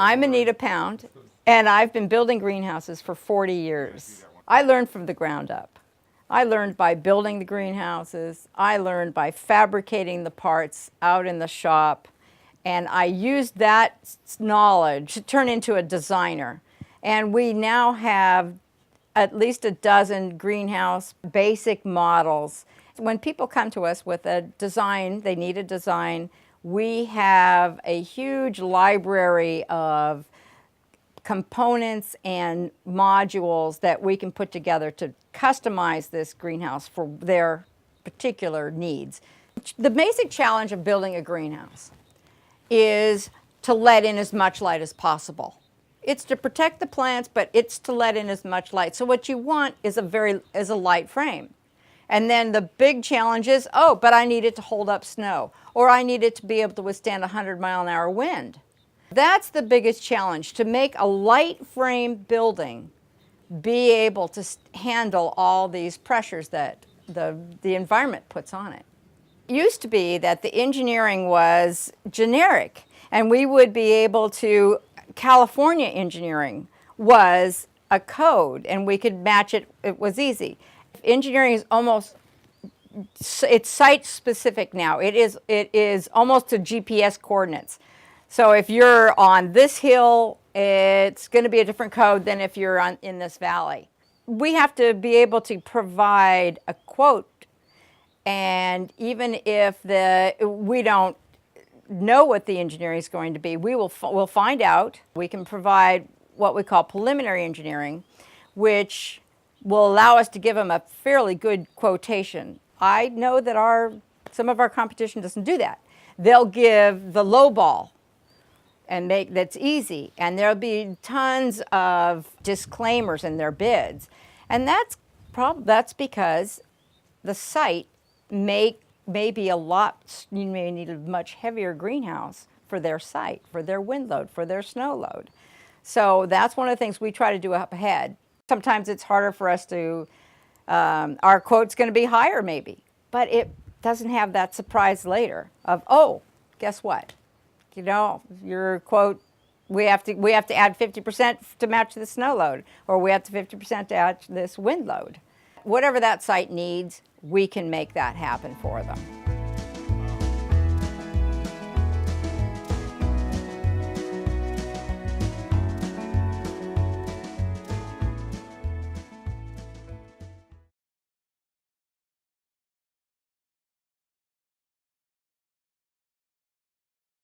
I'm Anita Pound, and I've been building greenhouses for 40 years. I learned from the ground up. I learned by building the greenhouses. I learned by fabricating the parts out in the shop. And I used that knowledge to turn into a designer. And we now have at least a dozen greenhouse basic models. When people come to us with a design, they need a design, we have a huge library of components and modules that we can put together to customize this greenhouse for their particular needs. The basic challenge of building a greenhouse is to let in as much light as possible. It's to protect the plants, but it's to let in as much light. So what you want is a light frame. And then the big challenge is, oh, but I need it to hold up snow, or I need it to be able to withstand 100-mile-an-hour wind. That's the biggest challenge, to make a light frame building be able to handle all these pressures that the environment puts on it. It used to be that the engineering was generic, and we would be able to, California engineering was a code, and we could match it, it was easy. Engineering is almost, it's site specific now. It is almost to GPS coordinates. So if you're on this hill, it's going to be a different code than if you're in this valley. We have to be able to provide a quote, and even if we don't know what the engineering is going to be, we'll find out. We can provide what we call preliminary engineering, which will allow us to give them a fairly good quotation. I know that some of our competition doesn't do that. They'll give the low ball and that's easy, and there'll be tons of disclaimers in their bids. And that's because the site may be a lot, you may need a much heavier greenhouse for their site, for their wind load, for their snow load. So that's one of the things we try to do up ahead. Sometimes it's harder for us to, our quote's going to be higher maybe, but it doesn't have that surprise later of, oh, guess what? You know, your quote, we have to add 50% to match the snow load, or we have to 50% to add this wind load. Whatever that site needs, we can make that happen for them.